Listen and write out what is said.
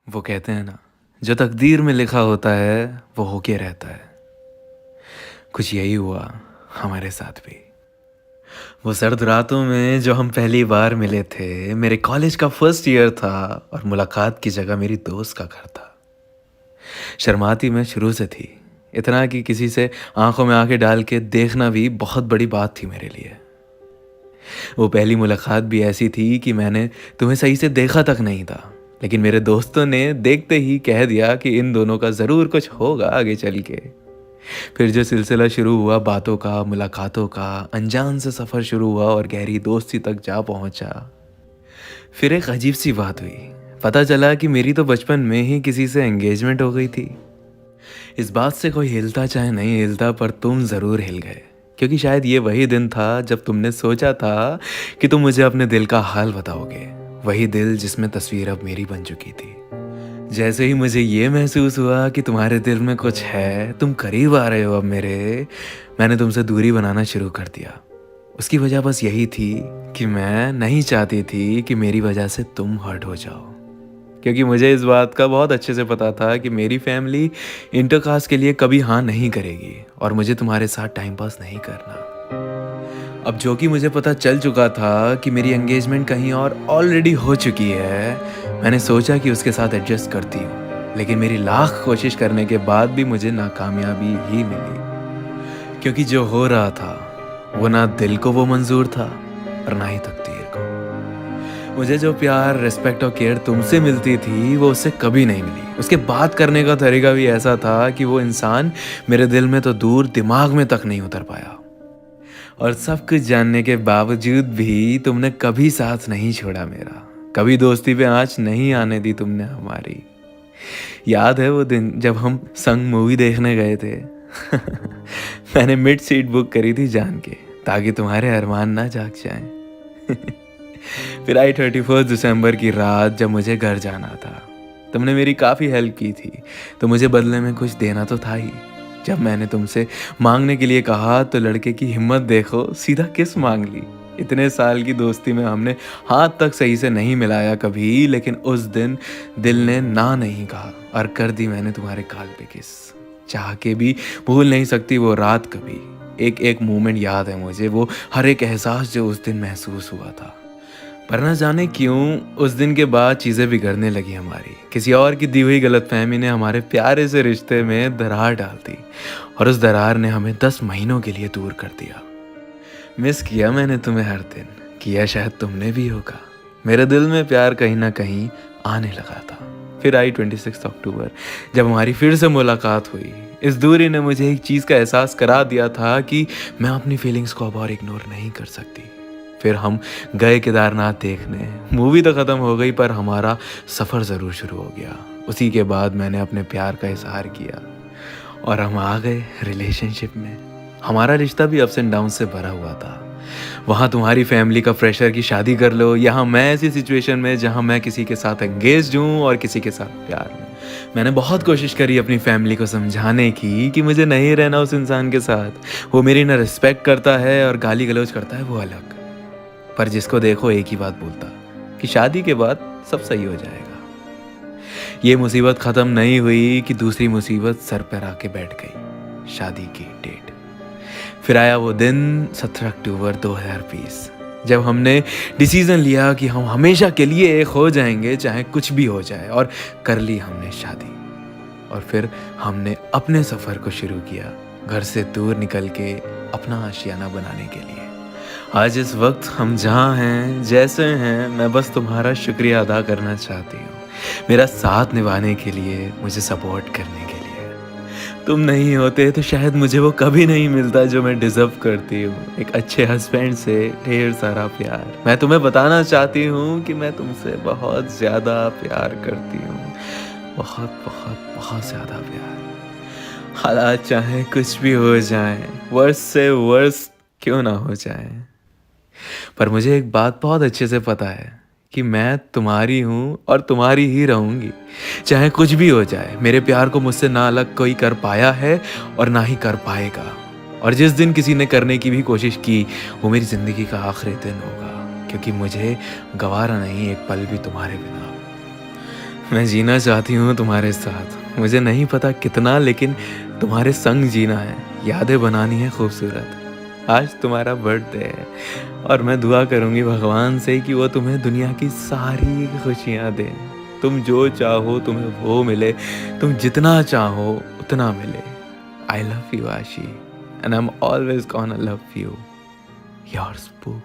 वो कहते हैं ना, जो तकदीर में लिखा होता है वो होके रहता है। कुछ यही हुआ हमारे साथ भी। वो सर्द रातों में जो हम पहली बार मिले थे, मेरे कॉलेज का फर्स्ट ईयर था और मुलाकात की जगह मेरी दोस्त का घर था। शर्माती मैं शुरू से थी, इतना कि किसी से आंखों में आंखें डाल के देखना भी बहुत बड़ी बात थी मेरे लिए। वो पहली मुलाकात भी ऐसी थी कि मैंने तुम्हें सही से देखा तक नहीं था, लेकिन मेरे दोस्तों ने देखते ही कह दिया कि इन दोनों का ज़रूर कुछ होगा आगे चल के। फिर जो सिलसिला शुरू हुआ बातों का, मुलाकातों का, अनजान से सफ़र शुरू हुआ और गहरी दोस्ती तक जा पहुंचा। फिर एक अजीब सी बात हुई। पता चला कि मेरी तो बचपन में ही किसी से एंगेजमेंट हो गई थी। इस बात से कोई हिलता चाहे नहीं हिलता, पर तुम ज़रूर हिल गए, क्योंकि शायद ये वही दिन था जब तुमने सोचा था कि तुम मुझे अपने दिल का हाल बताओगे। वही दिल जिसमें तस्वीर अब मेरी बन चुकी थी। जैसे ही मुझे ये महसूस हुआ कि तुम्हारे दिल में कुछ है, तुम करीब आ रहे हो अब मेरे, मैंने तुमसे दूरी बनाना शुरू कर दिया। उसकी वजह बस यही थी कि मैं नहीं चाहती थी कि मेरी वजह से तुम हर्ट हो जाओ। क्योंकि मुझे इस बात का बहुत अच्छे से पता था कि मेरी फैमिली इंटरकास्ट के लिए कभी हाँ नहीं करेगी और मुझे तुम्हारे साथ टाइम पास नहीं करना। अब जो कि मुझे पता चल चुका था कि मेरी एंगेजमेंट कहीं और ऑलरेडी हो चुकी है, मैंने सोचा कि उसके साथ एडजस्ट करती हूँ। लेकिन मेरी लाख कोशिश करने के बाद भी मुझे नाकामयाबी ही मिली, क्योंकि जो हो रहा था वो ना दिल को वो मंजूर था और ना ही तकदीर को। मुझे जो प्यार, रिस्पेक्ट और केयर तुमसे मिलती थी वो उससे कभी नहीं मिली। उसके बात करने का तरीका भी ऐसा था कि वो इंसान मेरे दिल में तो दूर, दिमाग में तक नहीं उतर पाया। और सब कुछ जानने के बावजूद भी तुमने कभी साथ नहीं छोड़ा मेरा, कभी दोस्ती पे आँच नहीं आने दी तुमने हमारी। याद है वो दिन जब हम संग मूवी देखने गए थे? मैंने मिड सीट बुक करी थी जान के, ताकि तुम्हारे अरमान ना जाग जाएं। फिर आई 31 दिसंबर की रात जब मुझे घर जाना था। तुमने मेरी काफ़ी हेल्प की थी, तो मुझे बदले में कुछ देना तो था ही। जब मैंने तुमसे मांगने के लिए कहा तो लड़के की हिम्मत देखो, सीधा किस मांग ली। इतने साल की दोस्ती में हमने हाथ तक सही से नहीं मिलाया कभी, लेकिन उस दिन दिल ने ना नहीं कहा और कर दी मैंने तुम्हारे गाल पे किस। चाह के भी भूल नहीं सकती वो रात कभी। एक एक मोमेंट याद है मुझे, वो हर एक एहसास जो उस दिन महसूस हुआ था। पर ना जाने क्यों उस दिन के बाद चीज़ें बिगड़ने लगी हमारी। किसी और की दी हुई गलतफहमी ने हमारे प्यारे से रिश्ते में दरार डाल दी और उस दरार ने हमें 10 महीनों के लिए दूर कर दिया। मिस किया मैंने तुम्हें हर दिन, किया शायद तुमने भी होगा। मेरे दिल में प्यार कहीं ना कहीं आने लगा था। फिर आई 26 अक्टूबर जब हमारी फिर से मुलाकात हुई। इस दूरी ने मुझे एक चीज़ का एहसास करा दिया था कि मैं अपनी फीलिंग्स को अब और इग्नोर नहीं कर सकती। फिर हम गए केदारनाथ देखने। मूवी तो ख़त्म हो गई पर हमारा सफ़र ज़रूर शुरू हो गया। उसी के बाद मैंने अपने प्यार का इजहार किया और हम आ गए रिलेशनशिप में। हमारा रिश्ता भी अप्स एंड डाउन से भरा हुआ था। वहाँ तुम्हारी फैमिली का प्रेशर कि शादी कर लो, यहाँ मैं ऐसी सिचुएशन में जहाँ मैं किसी के साथ एंगेज हूँ और किसी के साथ प्यार में। मैंने बहुत कोशिश करी अपनी फैमिली को समझाने की कि मुझे नहीं रहना उस इंसान के साथ। वो मेरी ना रिस्पेक्ट करता है और गाली गलौज करता है वो अलग। पर जिसको देखो एक ही बात बोलता कि शादी के बाद सब सही हो जाएगा। ये मुसीबत ख़त्म नहीं हुई कि दूसरी मुसीबत सर पर आके बैठ गई, शादी की डेट। फिर आया वो दिन 17 अक्टूबर 2020 जब हमने डिसीज़न लिया कि हम हमेशा के लिए एक हो जाएंगे चाहे कुछ भी हो जाए, और कर ली हमने शादी। और फिर हमने अपने सफ़र को शुरू किया, घर से दूर निकल के अपना आशियाना बनाने के लिए। आज इस वक्त हम जहाँ हैं, जैसे हैं, मैं बस तुम्हारा शुक्रिया अदा करना चाहती हूँ, मेरा साथ निभाने के लिए, मुझे सपोर्ट करने के लिए। तुम नहीं होते तो शायद मुझे वो कभी नहीं मिलता जो मैं डिज़र्व करती हूँ। एक अच्छे हस्बैंड से ढेर सारा प्यार। मैं तुम्हें बताना चाहती हूँ कि मैं तुमसे बहुत ज़्यादा प्यार करती हूँ, बहुत बहुत बहुत ज़्यादा प्यार। हालात चाहे कुछ भी हो जाए, वर्स्ट से वर्स्ट क्यों ना हो जाए, पर मुझे एक बात बहुत अच्छे से पता है कि मैं तुम्हारी हूँ और तुम्हारी ही रहूँगी, चाहे कुछ भी हो जाए। मेरे प्यार को मुझसे ना अलग कोई कर पाया है और ना ही कर पाएगा। और जिस दिन किसी ने करने की भी कोशिश की, वो मेरी ज़िंदगी का आखिरी दिन होगा, क्योंकि मुझे गवारा नहीं एक पल भी तुम्हारे बिना। मैं जीना चाहती हूँ तुम्हारे साथ, मुझे नहीं पता कितना, लेकिन तुम्हारे संग जीना है, यादें बनानी है खूबसूरत। आज तुम्हारा बर्थडे है और मैं दुआ करूँगी भगवान से कि वो तुम्हें दुनिया की सारी खुशियाँ दे। तुम जो चाहो तुम्हें वो मिले, तुम जितना चाहो उतना मिले। आई लव यू आशी, and I am always gonna love you. Yours पू।